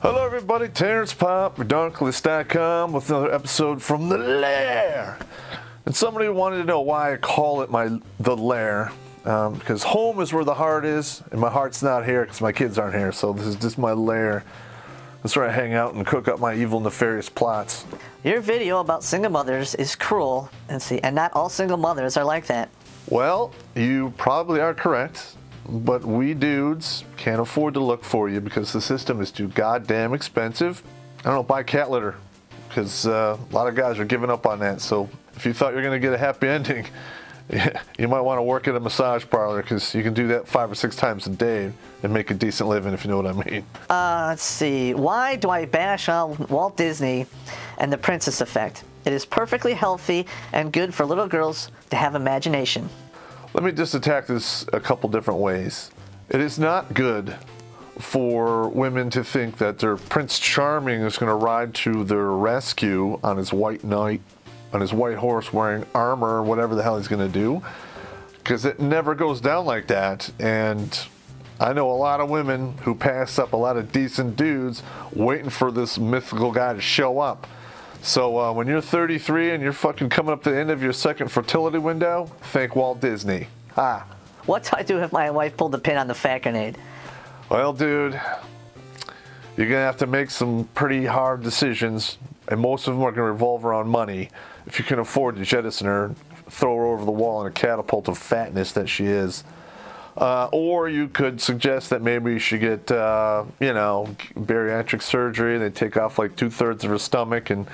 Hello everybody, Terrence Popp, Redonkulous.com with another episode from the Lair. And somebody wanted to know why I call it the Lair. Because home is where the heart is, and my heart's not here because my kids aren't here. So this is just my lair. That's where I hang out and cook up my evil, nefarious plots. Your video about single mothers is cruel, and not all single mothers are like that. Well, you probably are correct. But we dudes can't afford to look for you because the system is too goddamn expensive. I don't know, buy cat litter because a lot of guys are giving up on that. So if you thought you're going to get a happy ending, you might want to work at a massage parlor because you can do that 5 or 6 times a day and make a decent living, if you know what I mean. Let's see. Why do I bash on Walt Disney and the princess effect? It is perfectly healthy and good for little girls to have imagination. Let me just attack this a couple different ways. It is not good for women to think that their Prince Charming is going to ride to their rescue on his white knight, on his white horse wearing armor or whatever the hell he's going to do, because it never goes down like that. And I know a lot of women who pass up a lot of decent dudes waiting for this mythical guy to show up. So when you're 33 and you're fucking coming up to the end of your second fertility window, thank Walt Disney. Ha. What do I do if my wife pulled the pin on the Fakkan Aid? Well, dude, you're going to have to make some pretty hard decisions, and most of them are going to revolve around money. If you can afford to jettison her, throw her over the wall in a catapult of fatness that she is. Or you could suggest that maybe you should get, bariatric surgery. They take off like 2/3 of her stomach and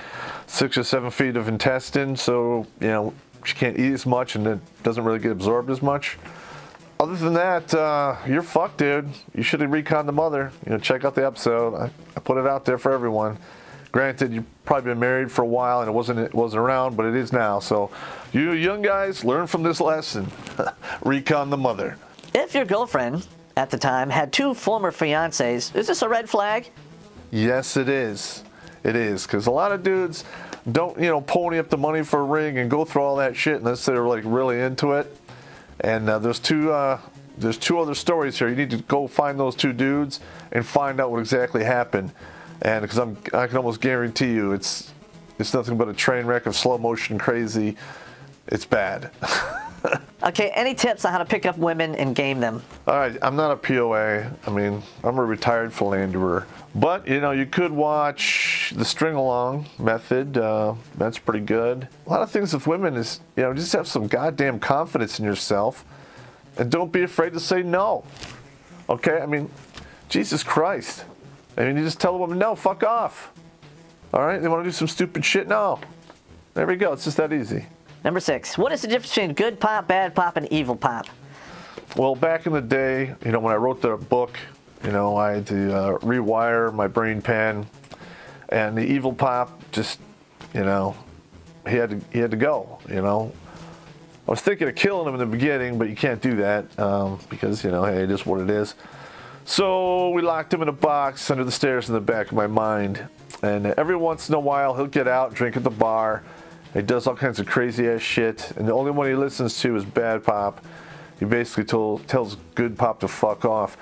6 or 7 feet of intestine, so, she can't eat as much and it doesn't really get absorbed as much. Other than that, you're fucked, dude. You should have reconned the mother. Check out the episode. I put it out there for everyone. Granted, you've probably been married for a while and it wasn't around, but it is now. So you young guys, learn from this lesson. Recon the mother. If your girlfriend, at the time, had 2 former fiancés, is this a red flag? Yes, it is. It is, because a lot of dudes don't, pony up the money for a ring and go through all that shit unless they're like really into it. And there's two other stories here. You need to go find those 2 dudes and find out what exactly happened. And because I can almost guarantee you, it's nothing but a train wreck of slow motion crazy. It's bad. Okay, any tips on how to pick up women and game them? All right, I'm not a POA. I mean, I'm a retired philanderer. But, you could watch the string along method. That's pretty good. A lot of things with women is, just have some goddamn confidence in yourself. And don't be afraid to say no. Okay, I mean, Jesus Christ. I mean, you just tell a woman, no, fuck off. All right, they want to do some stupid shit? No. There we go, it's just that easy. Number 6, what is the difference between good pop, bad pop, and evil pop? Well, back in the day, when I wrote the book, I had to rewire my brain pan, and the evil pop just, he had to go. I was thinking of killing him in the beginning, but you can't do that because, hey, it is what it is. So we locked him in a box under the stairs in the back of my mind, and every once in a while he'll get out, drink at the bar. He does all kinds of crazy ass shit, and the only one he listens to is bad pop. He basically tells good pop to fuck off.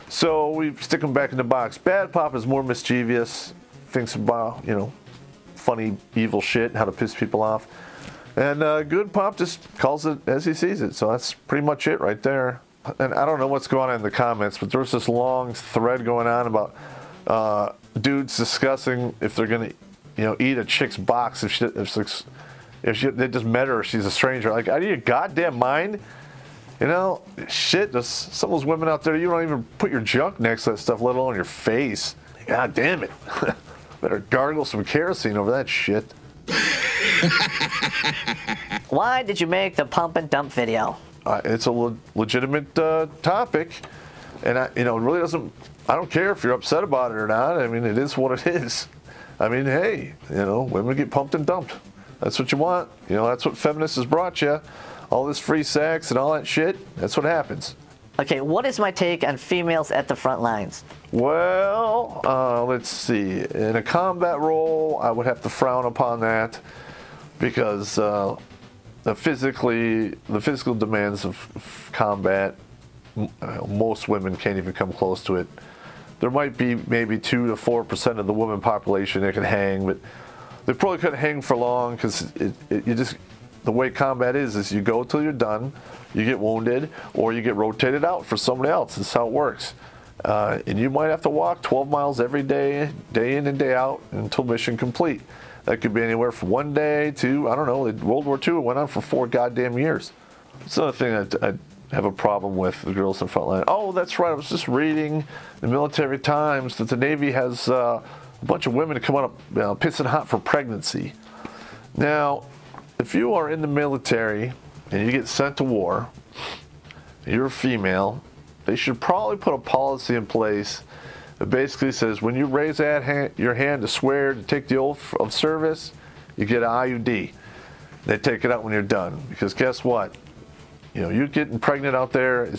So we stick him back in the box. Bad pop is more mischievous, thinks about, funny, evil shit, how to piss people off. And good pop just calls it as he sees it. So that's pretty much it right there. And I don't know what's going on in the comments, but there was this long thread going on about dudes discussing if they're going to eat a chick's box if they just met her, she's a stranger. Like, out of your goddamn mind? Shit, there's some of those women out there, you don't even put your junk next to that stuff, let alone your face. God damn it. Better gargle some kerosene over that shit. Why did you make the pump and dump video? It's a legitimate topic, and it really doesn't, I don't care if you're upset about it or not. I mean, it is what it is. I mean, hey, women get pumped and dumped. That's what you want. That's what feminists has brought you. All this free sex and all that shit. That's what happens. Okay, what is my take on females at the front lines? Well, let's see. In a combat role, I would have to frown upon that because the physical demands of combat, most women can't even come close to it. there might be maybe 2 to 4% of the women population that can hang, but they probably couldn't hang for long because the way combat is you go till you're done, you get wounded, or you get rotated out for somebody else. That's how it works. And you might have to walk 12 miles every day, day in and day out, until mission complete. That could be anywhere from 1 day to, I don't know, World War II went on for 4 goddamn years. It's another thing I have a problem with the girls in front line. Oh, that's right, I was just reading the Military Times that the Navy has a bunch of women coming up pissing hot for pregnancy. Now, if you are in the military and you get sent to war, you're a female, they should probably put a policy in place that basically says when you raise your hand to swear to take the oath of service, you get an IUD. They take it out when you're done. Because guess what? You know, you're getting pregnant out there,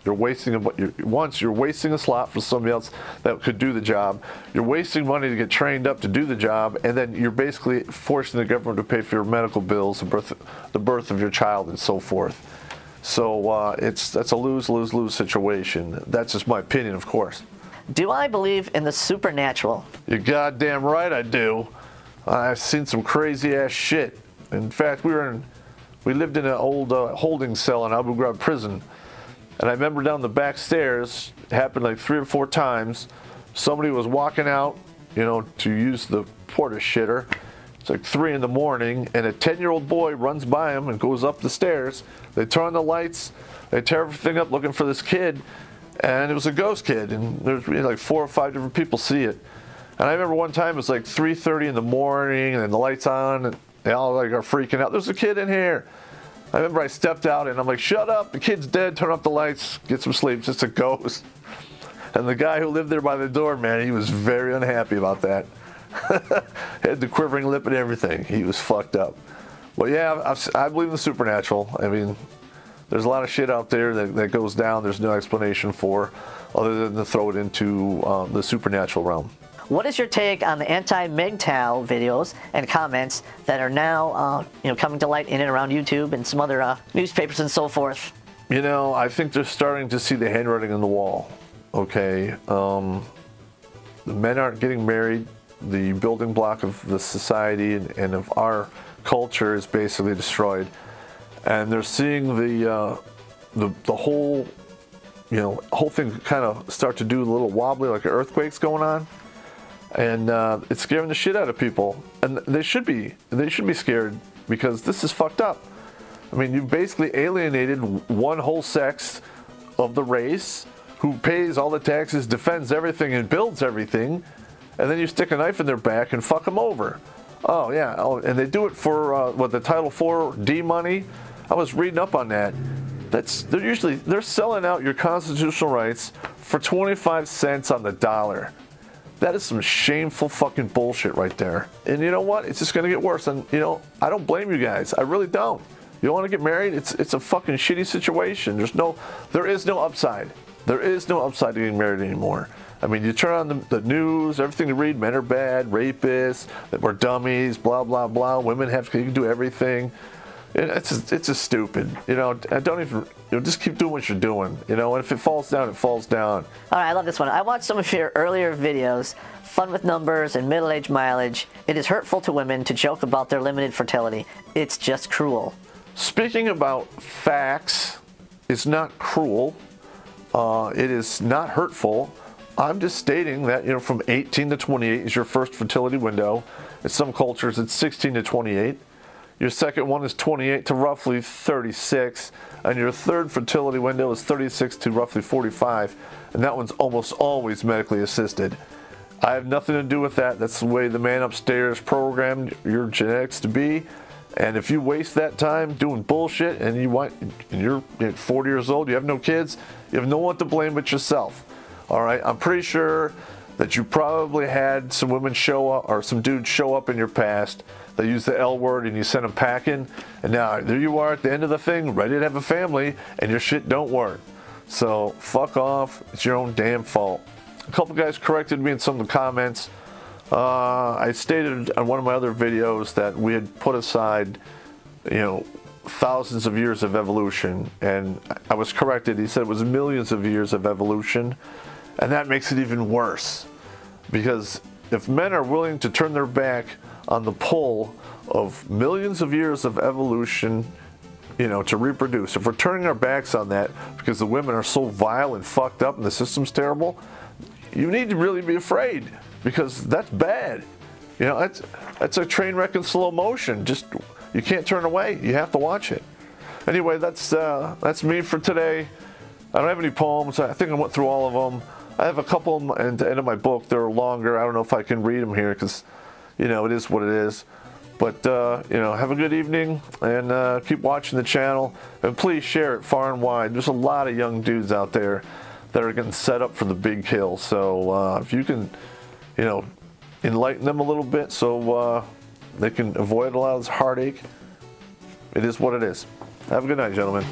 you're wasting a slot for somebody else that could do the job. You're wasting money to get trained up to do the job, and then you're basically forcing the government to pay for your medical bills, the birth of your child, and so forth. So that's a lose-lose-lose situation. That's just my opinion, of course. Do I believe in the supernatural? You're goddamn right I do. I've seen some crazy-ass shit. In fact, we lived in an old holding cell in Abu Ghraib prison. And I remember down the back stairs, it happened like 3 or 4 times, somebody was walking out, you know, to use the porta shitter. It's like 3 in the morning, and a 10-year-old boy runs by him and goes up the stairs. They turn on the lights, they tear everything up looking for this kid, and it was a ghost kid, and there's like 4 or 5 different people see it. And I remember one time it was like 3:30 in the morning, and the lights on, and they all like are freaking out. There's a kid in here. I remember I stepped out and I'm like, shut up, the kid's dead, turn off the lights, get some sleep, it's just a ghost. And the guy who lived there by the door, man, he was very unhappy about that. Had the quivering lip and everything. He was fucked up. Well, yeah, I believe in the supernatural. I mean, there's a lot of shit out there that goes down there's no explanation for other than to throw it into the supernatural realm. What is your take on the anti-MGTOW videos and comments that are now coming to light in and around YouTube and some other newspapers and so forth? You know, I think they're starting to see the handwriting on the wall. Okay, the men aren't getting married. The building block of the society and of our culture is basically destroyed, and they're seeing the whole whole thing kind of start to do a little wobbly, like earthquakes going on. And it's scaring the shit out of people, and they should be scared because this is fucked up. I mean, you've basically alienated one whole sex of the race who pays all the taxes, defends everything, and builds everything, and then you stick a knife in their back and fuck them over. Oh yeah, and they do it for the Title IV money. I was reading up on that. They're selling out your constitutional rights for 25 cents on the dollar. That is some shameful fucking bullshit right there. And you know what? It's just gonna get worse. And you know, I don't blame you guys. I really don't. You don't want to get married? It's a fucking shitty situation. There is no upside. There is no upside to getting married anymore. I mean, you turn on the news, everything you read, men are bad, rapists, that we're dummies, blah blah blah. Women you can do everything. It's just stupid. You know, I don't even. Just keep doing what you're doing. You know, and if it falls down, it falls down. All right, I love this one. I watched some of your earlier videos, fun with numbers and middle-age mileage. It is hurtful to women to joke about their limited fertility. It's just cruel. Speaking about facts, it's not cruel. It is not hurtful. I'm just stating that from 18 to 28 is your first fertility window. In some cultures, it's 16 to 28. Your second one is 28 to roughly 36, and your third fertility window is 36 to roughly 45, and that one's almost always medically assisted. I have nothing to do with that. That's the way the man upstairs programmed your genetics to be, and if you waste that time doing bullshit and you're 40 years old, you have no kids, you have no one to blame but yourself. All right, I'm pretty sure that you probably had some women show up or some dudes show up in your past. They use the L word and you send them packing, and now there you are at the end of the thing, ready to have a family, and your shit don't work. So fuck off. It's your own damn fault. A couple guys corrected me in some of the comments. I stated on one of my other videos that we had put aside, thousands of years of evolution, and I was corrected. He said it was millions of years of evolution. And that makes it even worse, because if men are willing to turn their back on the pull of millions of years of evolution, you know, to reproduce, if we're turning our backs on that because the women are so vile and fucked up and the system's terrible, you need to really be afraid, because that's bad. You know, that's a train wreck in slow motion. Just, you can't turn away. You have to watch it. Anyway, that's me for today. I don't have any poems. I think I went through all of them. I have a couple at the end of my book. They're longer. I don't know if I can read them here because, you know, it is what it is. But, you know, have a good evening and keep watching the channel. And please share it far and wide. There's a lot of young dudes out there that are getting set up for the big kill. So if you can, you know, enlighten them a little bit so they can avoid a lot of this heartache, it is what it is. Have a good night, gentlemen.